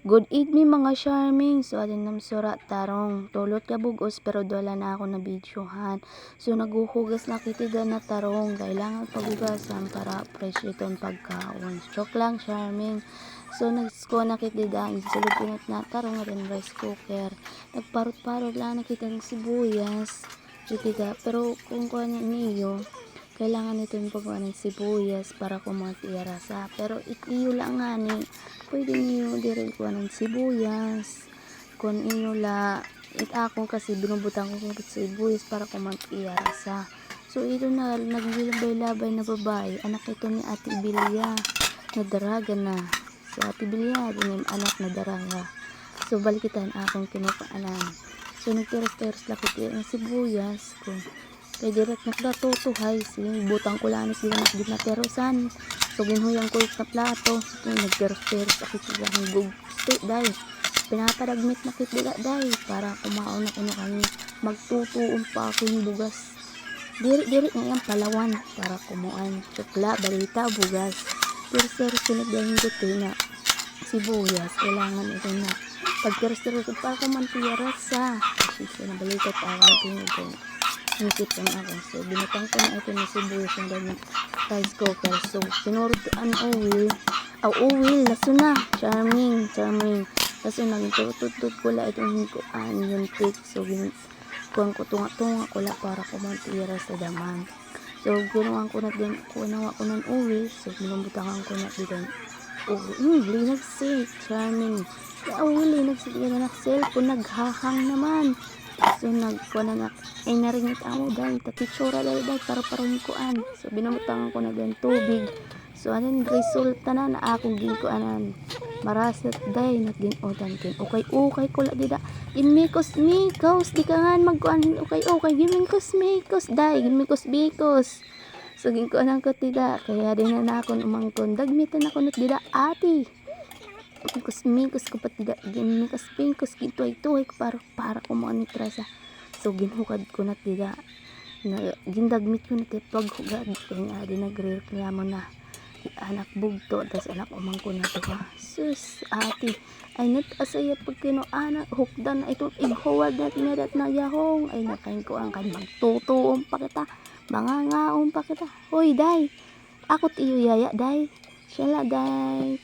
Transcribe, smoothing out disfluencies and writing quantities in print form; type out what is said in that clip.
Good evening mga charming. So adin nam sura tarong tulot ka bugos pero dala na ako na videohan. So naguhugas na kitida na tarong. Kailangan pagugasan para fresh itong pagkaon. Joke lang charming. So nagsko na kitida. Sulod pinat na tarong rin rice cooker. Nagparot-parot lang na kitang sibuyas. Kitida. Pero kung kuha niyo kailangan ito yung pagkuha ng sibuyas para kumatiyarasa. Pero iyo lang nga ni, pwede niyo diril kuha ng sibuyas. Kung iyo la, ako kasi binubutang ko ng sibuyas para kumatiyarasa. So ito na, naglilabay-labay na babae. Anak ito ni Ate Bilya, na daraga na. So Ate Bilya, din yung anak na daraga. So balikitan akong kinukaanan. So nagtiras-tiras lakit yung sibuyas ko. Kay direct nagdatutuhay butang ko lang sila nagdinaterosan. So ginhuyang ko na plato. So nagteros-teros ako sila ng gugste day. Pinapadagmit na kit dila day para kumaon na kuno kami magtutuon pa ako yung bugas. Diri ngayon palawan para kumuan. Tsukla, balita, bugas. Teros-teros pinagdahin ko na sibuyas. Kailangan ito na pag-teros-teros pa ako mantiyarasa. Kasi nabalikat awang tinigay. Nisip ko na ako. So, binutang ko na ito na sibuyas yung ganyan rice cooker. So, sinurot ko ang oil. Oil. Laso na. Charming. Laso na. Tutut ko lang itong yung cake. So, kuhan ko tunga-tunga ko lang para kumantira sa daman. So, ginawa ko na din. Kunawa ko ng oil. So, binubutangan ko na din. Linagsit. Charming. Oil. Linagsit. Cellphone. Naghahang naman. So nagkuha na ay naringit ako dahil takitsura dahil para-parang kuan. So binamutangan ko na din tubig. So anin resulta na akong ginkuanan. Marasat dahil nagin-odan kin. Okay ko la dida. Gimikos di ka nga magkuan. Okay gimikos dahil gimikos. So ginkuanan ko dida. Kaya din na akong umangkon. Dagmitan ako nut dida ati. Mikos ko pati mikos gintuay-tuay ko para kumuha ni trasa. So ginhukad ko na tida na gindagmit ko na paghugad kaya nga di nagreklamo na anak bugto tas anak umang ko na to sus ati ay net asaya pag anak hukdan na ito ighuwad na tinadat na yahong ay nakain ko ang kan magtutuom pa kita mangangaom pa kita hoy day ako tiyo yaya day sila day